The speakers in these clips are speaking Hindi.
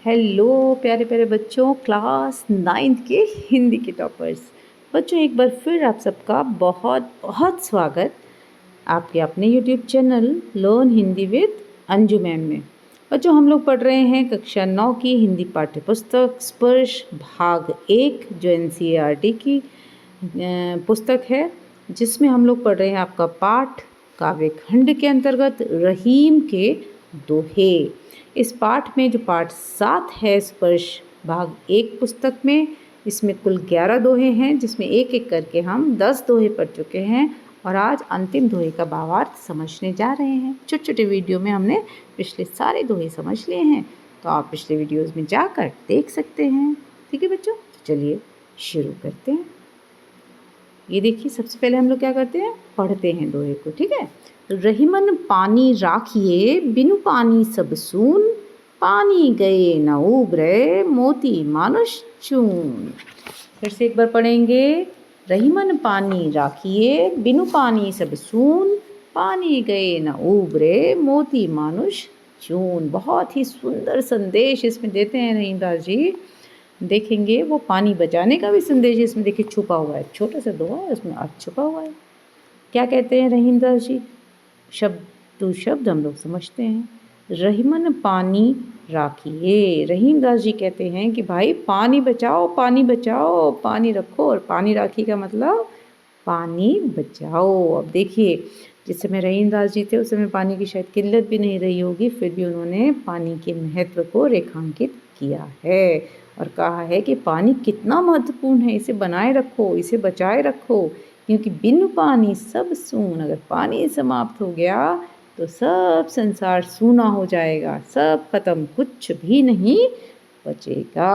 हेलो प्यारे प्यारे बच्चों, क्लास 9th के हिंदी के टॉपर्स बच्चों, एक बार फिर आप सबका बहुत बहुत स्वागत आपके अपने YouTube channel learn Hindi with Anju ma'am में। बच्चों, हम लोग पढ़ रहे हैं कक्षा 9 की हिंदी पाठ्य पुस्तक स्पर्श भाग 1, जो NCERT की पुस्तक है, जिसमें हम लोग पढ़ रहे हैं आपका पाठ काव्य खंड के अंतर्गत रहीम के दोहे। इस पाठ में जो पाठ 7 है स्पर्श भाग 1 पुस्तक में, इसमें कुल 11 दोहे हैं, जिसमें एक एक करके हम 10 दोहे पढ़ चुके हैं और आज अंतिम दोहे का भावार्थ समझने जा रहे हैं। छोटे छोटे वीडियो में हमने पिछले सारे दोहे समझ लिए हैं, तो आप पिछले वीडियोस में जाकर देख सकते हैं। ठीक है बच्चों, तो चलिए शुरू करते हैं। ये देखिए, सबसे पहले हम लोग क्या करते हैं, पढ़ते हैं दोहे को। ठीक है, रहीमन पानी राखिए बिनु पानी सब सून, पानी गए न उबरे मोती मानुष चून। फिर से एक बार पढ़ेंगे। रहीमन पानी राखिए बिनु पानी सब सून, पानी गए न उबरे मोती मानुष चून। बहुत ही सुंदर संदेश इसमें देते हैं रहीमदास जी। देखेंगे वो पानी बचाने का भी संदेश इसमें देखिए छुपा हुआ है। छोटा सा दोहा है, उसमें अर्थ छुपा हुआ है। क्या कहते हैं रहीमदास जी? शब्द टू शब्द हम लोग समझते हैं। रहीमन पानी राखिए, रहीमदास जी कहते हैं कि भाई पानी बचाओ, पानी बचाओ, पानी रखो। और पानी राखिए का मतलब पानी बचाओ। अब देखिए, जिस समय रहीमदास जी थे उस समय पानी की शायद किल्लत भी नहीं रही होगी, फिर भी उन्होंने पानी के महत्व को रेखांकित किया है और कहा है कि पानी कितना महत्वपूर्ण है, इसे बनाए रखो, इसे बचाए रखो, क्योंकि बिन पानी सब सून। अगर पानी समाप्त हो गया तो सब संसार सूना हो जाएगा, सब खत्म, कुछ भी नहीं बचेगा।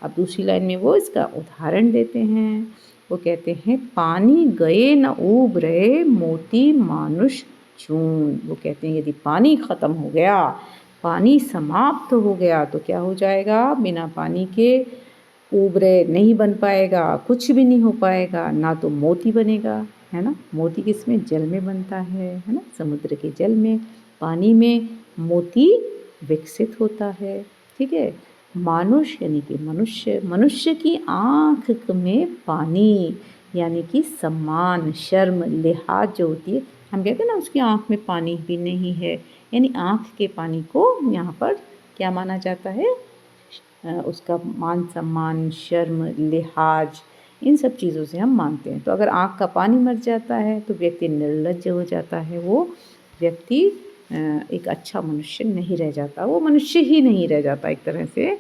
अब दूसरी लाइन में वो इसका उदाहरण देते हैं। वो कहते हैं पानी गए न उब रहे मोती मानुष चून। वो कहते हैं यदि पानी ख़त्म हो गया, पानी समाप्त हो गया, तो क्या हो जाएगा? बिना पानी के उबरे नहीं बन पाएगा, कुछ भी नहीं हो पाएगा, ना तो मोती बनेगा, है ना। मोती किसमें? जल में बनता है ना, समुद्र के जल में, पानी में मोती विकसित होता है। ठीक है, मानुष यानी कि मनुष्य, मनुष्य की आँख में पानी यानी कि सम्मान, शर्म, लिहाज जो होती है, हम कहते हैं ना उसकी आँख में पानी भी नहीं है, यानी आँख के पानी को यहाँ पर क्या माना जाता है? उसका मान सम्मान, शर्म, लिहाज, इन सब चीज़ों से हम मानते हैं। तो अगर आँख का पानी मर जाता है तो व्यक्ति निर्लज्ज हो जाता है, वो व्यक्ति एक अच्छा मनुष्य नहीं रह जाता, वो मनुष्य ही नहीं रह जाता एक तरह से।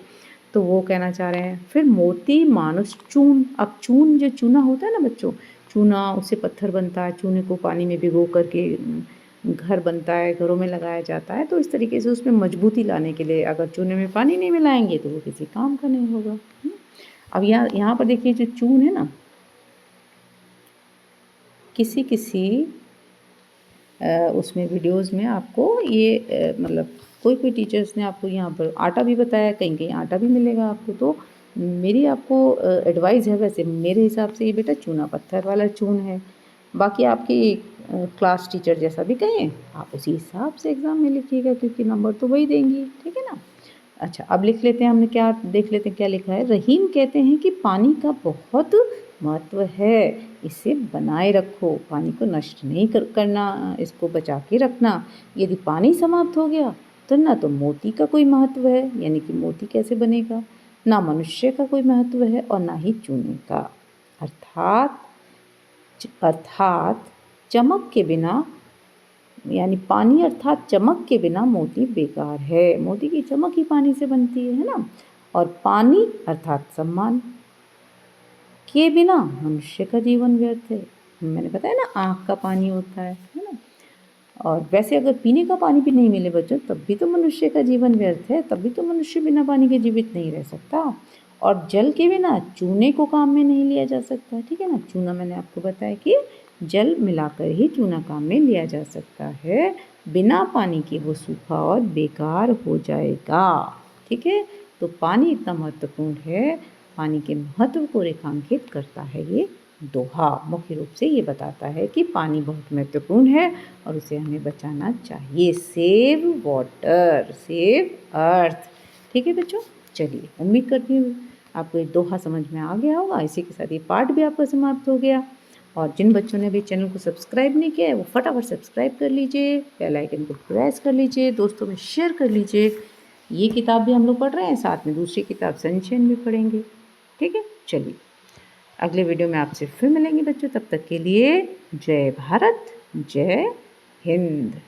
तो वो कहना चाह रहे हैं। फिर मोती मानुष चून। अब चून, जो चूना होता है ना बच्चों, चूना उससे पत्थर बनता है, चूने को पानी में भिगो करके घर बनता है, घरों में लगाया जाता है। तो इस तरीके से उसमें मजबूती लाने के लिए अगर चूने में पानी नहीं मिलाएंगे तो वो किसी काम का नहीं होगा। अब यहाँ पर देखिए, जो चून है ना, किसी उसमें वीडियोस में आपको ये मतलब कोई टीचर्स ने आपको यहाँ पर आटा भी बताया, कहीं कहीं आटा भी मिलेगा आपको। तो मेरी आपको एडवाइस है, वैसे मेरे हिसाब से ये बेटा चूना पत्थर वाला चून है। बाकी आपकी क्लास टीचर जैसा भी कहें, आप उसी हिसाब से एग्ज़ाम में लिखिएगा, क्योंकि नंबर तो वही देंगी। ठीक है ना। अच्छा, अब लिख लेते हैं, हमने क्या देख लेते हैं क्या लिखा है। रहीम कहते हैं कि पानी का बहुत महत्व है, इसे बनाए रखो, पानी को नष्ट नहीं करना, इसको बचा के रखना। यदि पानी समाप्त हो गया तो ना तो मोती का कोई महत्व है, यानी कि मोती कैसे बनेगा, ना मनुष्य का कोई महत्व है और ना ही चूने का। अर्थात चमक के बिना, यानी पानी अर्थात चमक के बिना मोती बेकार है। मोती की चमक ही पानी से बनती है ना। और पानी अर्थात सम्मान के बिना मनुष्य का जीवन व्यर्थ है। मैंने बताया ना, आँख का पानी होता है ना। और वैसे अगर पीने का पानी भी नहीं मिले बच्चों, तब भी तो मनुष्य का जीवन व्यर्थ है, तब भी तो मनुष्य बिना पानी के जीवित नहीं रह सकता। और जल के बिना चूने को काम में नहीं लिया जा सकता। ठीक है ना, चूना मैंने आपको बताया कि जल मिलाकर ही चूना काम में लिया जा सकता है, बिना पानी के वो सूखा और बेकार हो जाएगा। ठीक है, तो पानी इतना महत्वपूर्ण है, पानी के महत्व को रेखांकित करता है ये दोहा। मुख्य रूप से ये बताता है कि पानी बहुत महत्वपूर्ण है और उसे हमें बचाना चाहिए। Save water, save earth. ठीक है बच्चों, चलिए उम्मीद करती हूँ आपको ये दोहा समझ में आ गया होगा। इसी के साथ ये पार्ट भी आपका समाप्त हो गया। और जिन बच्चों ने भी चैनल को सब्सक्राइब नहीं किया है वो फटाफट सब्सक्राइब कर लीजिए, बेल आइकन को प्रेस कर लीजिए, दोस्तों में शेयर कर लीजिए। ये किताब भी हम लोग पढ़ रहे हैं, साथ में दूसरी किताब सनशैन भी पढ़ेंगे। ठीक है, चलिए अगले वीडियो में आपसे फिर मिलेंगे बच्चों। तब तक के लिए जय भारत, जय हिंद।